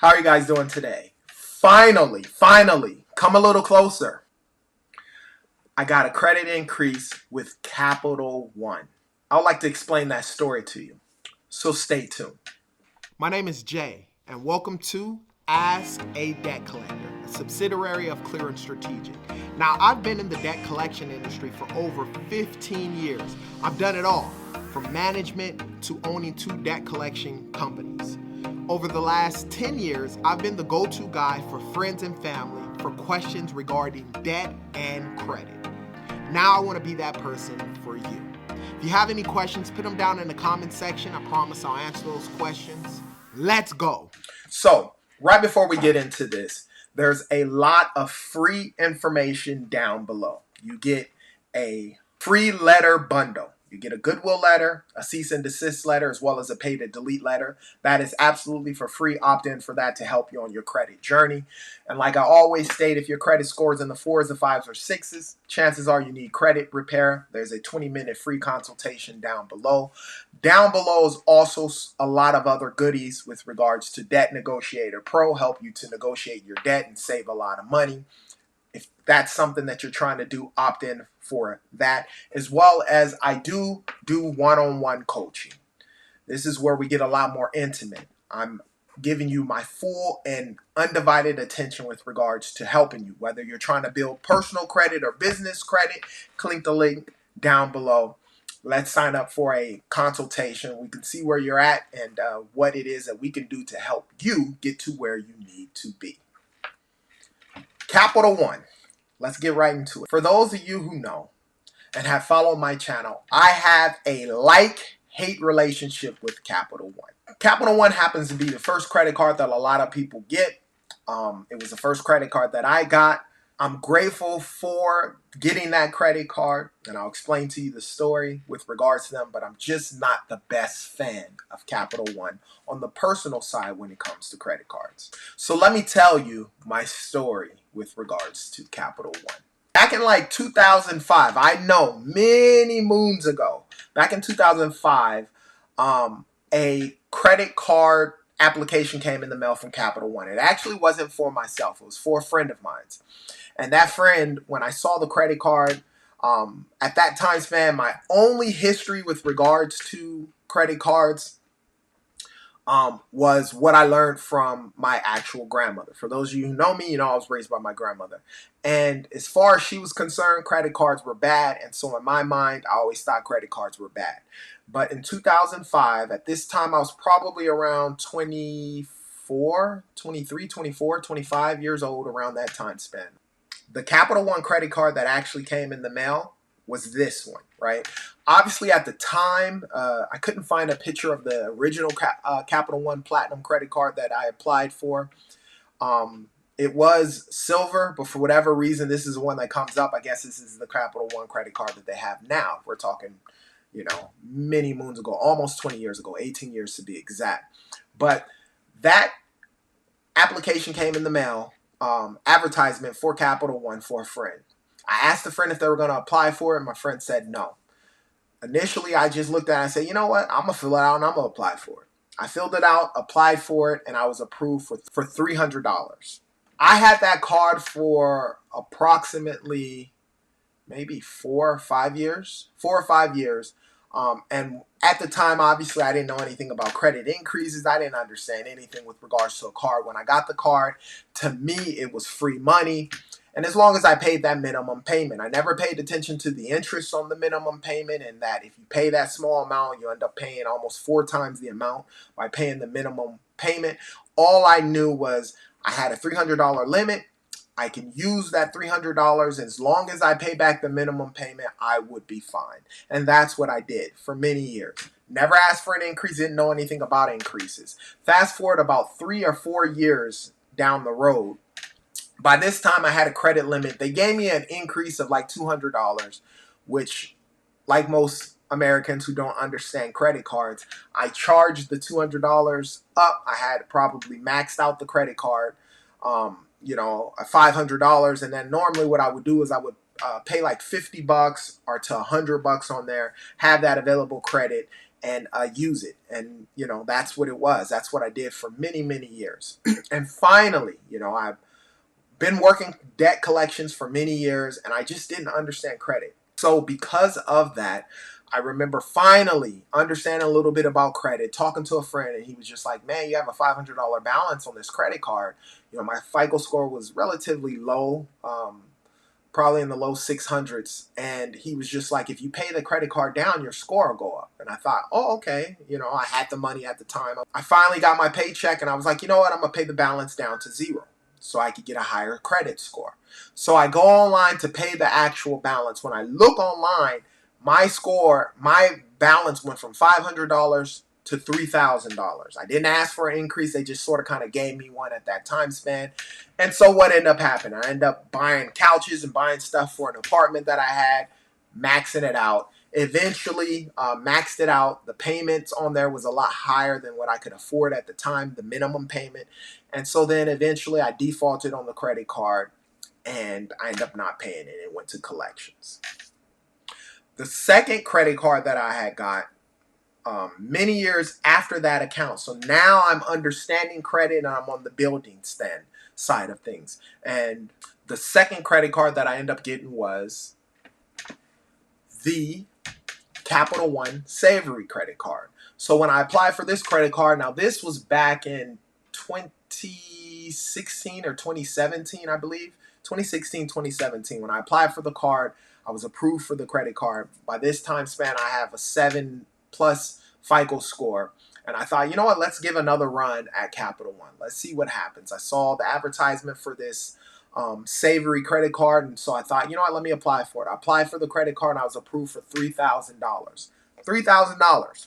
How are you guys doing today? Finally, come a little closer. I got a credit increase with Capital One. I would like to explain that story to you, so stay tuned. My name is Jay, and welcome to Ask a Debt Collector, a subsidiary of Clear and Strategic. Now, I've been in the debt collection industry for over 15 years. I've done it all, from management to owning 2 debt collection companies. Over the last 10 years, I've been the go-to guy for friends and family for questions regarding debt and credit. Now I want to be that person for you. If you have any questions, put them down in the comment section. I promise I'll answer those questions. Let's go. So, right before we get into this, there's a lot of free information down below. You get a free letter bundle. You get a goodwill letter, a cease and desist letter, as well as a pay to delete letter. That is absolutely for free. Opt in for that to help you on your credit journey. And like I always state, if your credit scores in the 4s, the 5s, or 6s, chances are you need credit repair. There's a 20-minute free consultation down below. Down below is also a lot of other goodies with regards to Debt Negotiator Pro, help you to negotiate your debt and save a lot of money. If that's something that you're trying to do, opt in for that, as well as I do one-on-one coaching. This is where we get a lot more intimate. I'm giving you my full and undivided attention with regards to helping you, whether you're trying to build personal credit or business credit. Click the link down below. Let's sign up for a consultation. We can see where you're at and what it is that we can do to help you get to where you need to be. Capital One. Let's get right into it. For those of you who know and have followed my channel, I have a like-hate relationship with Capital One. Capital One happens to be the first credit card that a lot of people get. It was the first credit card that I got. I'm grateful for getting that credit card, and I'll explain to you the story with regards to them, but I'm just not the best fan of Capital One on the personal side when it comes to credit cards. So let me tell you my story with regards to Capital One. Back in like 2005, I know many moons ago, back in 2005, a credit card application came in the mail from Capital One. It actually wasn't for myself. It was for a friend of mine. And that friend, when I saw the credit card, at that time span, my only history with regards to credit cards was what I learned from my actual grandmother. For those of you who know me, you know I was raised by my grandmother. And as far as she was concerned, credit cards were bad. And so in my mind, I always thought credit cards were bad. But in 2005, at this time, I was probably around 24, 23, 24, 25 years old, around that time span. The Capital One credit card that actually came in the mail was this one, right? Obviously, at the time, I couldn't find a picture of the original Capital One Platinum credit card that I applied for. It was silver, but for whatever reason, this is the one that comes up. I guess this is the Capital One credit card that they have now. We're talking, many moons ago, almost 20 years ago, 18 years to be exact. But that application came in the mail. Advertisement for Capital One for a friend. I asked the friend if they were going to apply for it, and my friend said no. Initially, I just looked at it and said, you know what, I'm going to fill it out and I'm going to apply for it. I filled it out, applied for it, and I was approved for $300. I had that card for approximately maybe 4 or 5 years. And at the time, obviously, I didn't know anything about credit increases. I didn't understand anything with regards to a card. When I got the card, to me, it was free money. And as long as I paid that minimum payment, I never paid attention to the interest on the minimum payment, and that if you pay that small amount, you end up paying almost 4 times the amount by paying the minimum payment. All I knew was I had a $300 limit. I can use that $300 as long as I pay back the minimum payment, I would be fine. And that's what I did for many years. Never asked for an increase, didn't know anything about increases. Fast forward about 3 or 4 years down the road. By this time, I had a credit limit. They gave me an increase of like $200, which, like most Americans who don't understand credit cards, I charged the $200 up. I had probably maxed out the credit card. $500, and then normally what I would do is I would pay like $50 or to $100 on there, have that available credit, and use it. And, that's what it was. That's what I did for many, many years. And finally, I've been working debt collections for many years, and I just didn't understand credit. So because of that, I remember finally understanding a little bit about credit, talking to a friend, and he was just like, man, you have a $500 balance on this credit card. My FICO score was relatively low, probably in the low 600s. And he was just like, if you pay the credit card down, your score will go up. And I thought, oh, okay. I had the money at the time. I finally got my paycheck, and I was like, you know what? I'm going to pay the balance down to zero so I could get a higher credit score. So I go online to pay the actual balance. When I look online, my balance went from $500 to $3,000. I didn't ask for an increase. They just sort of kind of gave me one at that time span. And so what ended up happening? I ended up buying couches and buying stuff for an apartment that I had, maxing it out. Eventually maxed it out. The payments on there was a lot higher than what I could afford at the time, the minimum payment. And so then eventually I defaulted on the credit card, and I ended up not paying it. It went to collections. The second credit card that I had got many years after that account. So now I'm understanding credit, and I'm on the building stand side of things. And the second credit card that I ended up getting was the Capital One Savory credit card. So when I applied for this credit card, now this was back in 2016 or 2017, I believe. 2016, 2017. When I applied for the card, I was approved for the credit card. By this time span, I have a 7+ FICO score. And I thought, you know what, let's give another run at Capital One. Let's see what happens. I saw the advertisement for this Savory credit card, and so I thought, you know what, let me apply for it. I applied for the credit card, and I was approved for $3,000. $3,000.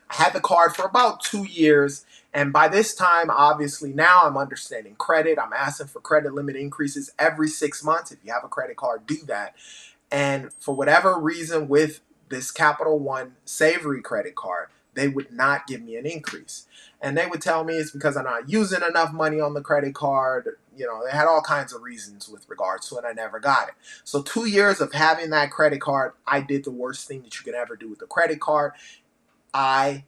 I had the card for about 2 years, and by this time, obviously, now I'm understanding credit. I'm asking for credit limit increases every 6 months. If you have a credit card, do that. And for whatever reason, with this Capital One Savory credit card, they would not give me an increase. And they would tell me it's because I'm not using enough money on the credit card. They had all kinds of reasons with regards to it. I never got it. So 2 years of having that credit card, I did the worst thing that you could ever do with the credit card. I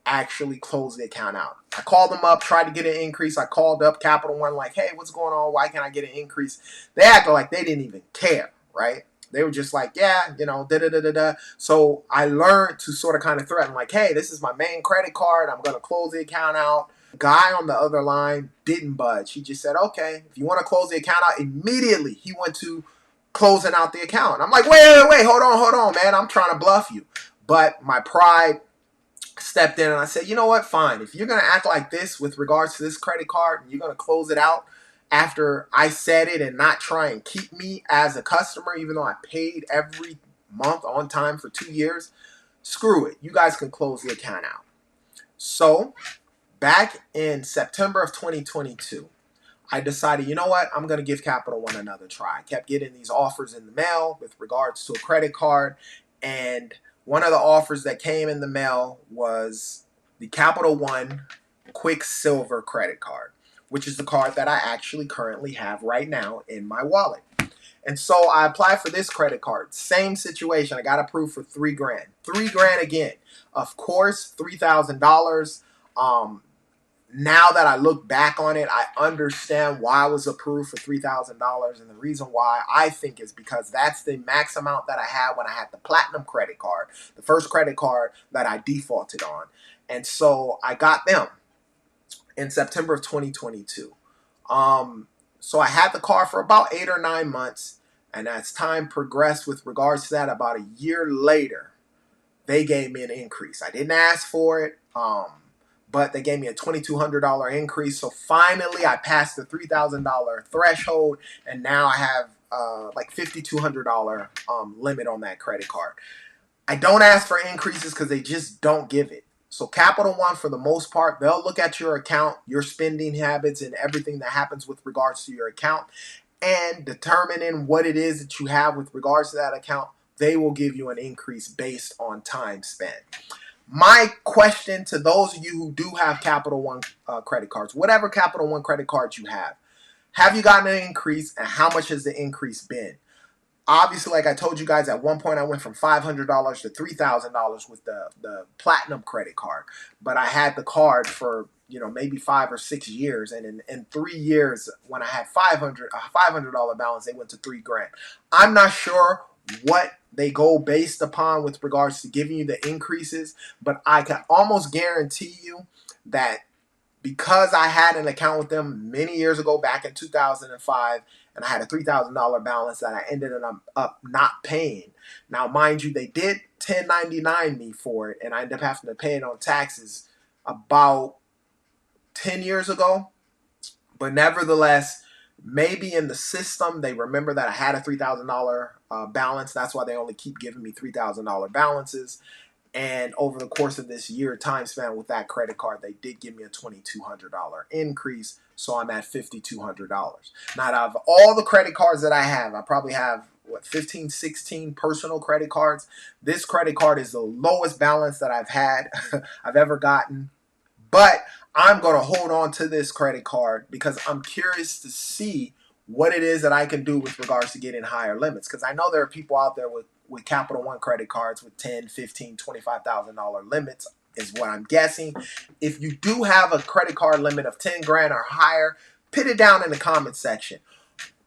actually closed the account out. I called them up, tried to get an increase. I called up Capital One like, hey, what's going on? Why can't I get an increase? They acted like they didn't even care, right? They were just like, yeah, da-da-da-da-da. So I learned to sort of kind of threaten like, hey, this is my main credit card. I'm going to close the account out. Guy on the other line didn't budge. He just said, okay, if you want to close the account out, immediately he went to closing out the account. I'm like, wait, hold on, man. I'm trying to bluff you. But my pride stepped in, and I said, you know what, fine. If you're going to act like this with regards to this credit card and you're going to close it out after I said it and not try and keep me as a customer, even though I paid every month on time for 2 years, screw it. You guys can close the account out. So back in September of 2022, I decided, you know what, I'm going to give Capital One another try. I kept getting these offers in the mail with regards to a credit card, and one of the offers that came in the mail was the Capital One Quicksilver credit card, which is the card that I actually currently have right now in my wallet. And so I applied for this credit card. Same situation. I got approved for $3,000. $3,000 again. Of course, $3,000. Now that I look back on it, I understand why I was approved for $3,000. And the reason why I think is because that's the max amount that I had when I had the Platinum credit card, the first credit card that I defaulted on. And so I got them in September of 2022. So I had the card for about 8 or 9 months. And as time progressed with regards to that, about a year later, they gave me an increase. I didn't ask for it. But they gave me a $2,200 increase. So finally, I passed the $3,000 threshold, and now I have like $5,200 limit on that credit card. I don't ask for increases because they just don't give it. So Capital One, for the most part, they'll look at your account, your spending habits, and everything that happens with regards to your account, and determining what it is that you have with regards to that account, they will give you an increase based on time spent. My question to those of you who do have Capital One credit cards, whatever Capital One credit cards you have you gotten an increase, and how much has the increase been? Obviously, like I told you guys, at one point I went from $500 to $3,000 with the platinum credit card. But I had the card for maybe 5 or 6 years, and in 3 years, when I had $500 balance, they went to 3 grand. I'm not sure what they go based upon with regards to giving you the increases, but I can almost guarantee you that because I had an account with them many years ago, back in 2005, and I had a $3,000 balance that I ended up not paying. Now, mind you, they did 1099 me for it, and I ended up having to pay it on taxes about 10 years ago. But nevertheless, maybe in the system, they remember that I had a $3,000 balance. That's why they only keep giving me $3,000 balances. And over the course of this year time span with that credit card, they did give me a $2,200 increase. So I'm at $5,200. Now, out of all the credit cards that I have, I probably have, 15, 16 personal credit cards. This credit card is the lowest balance that I've had, I've ever gotten. But I'm going to hold on to this credit card because I'm curious to see what it is that I can do with regards to getting higher limits. Because I know there are people out there with Capital One credit cards with 10, 15, $25,000 limits is what I'm guessing. If you do have a credit card limit of 10 grand or higher, put it down in the comment section.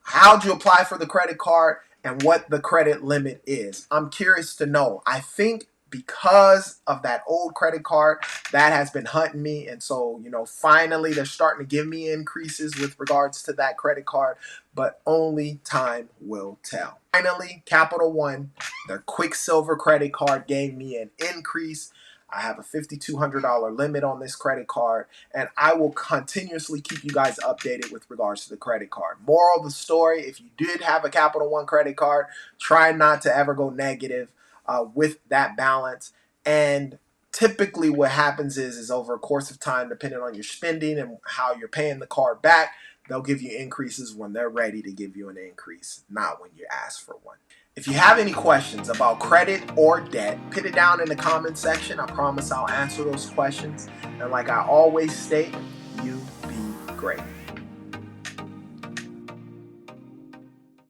How'd you apply for the credit card and what the credit limit is? I'm curious to know. I think because of that old credit card, that has been hunting me. And so, finally they're starting to give me increases with regards to that credit card, but only time will tell. Finally, Capital One, their Quicksilver credit card gave me an increase. I have a $5,200 limit on this credit card, and I will continuously keep you guys updated with regards to the credit card. Moral of the story, if you did have a Capital One credit card, try not to ever go negative with that balance. And typically what happens is over a course of time, depending on your spending and how you're paying the card back, they'll give you increases when they're ready to give you an increase, not when you ask for one. If you have any questions about credit or debt, put it down in the comment section. I promise I'll answer those questions. And like I always state, you be great.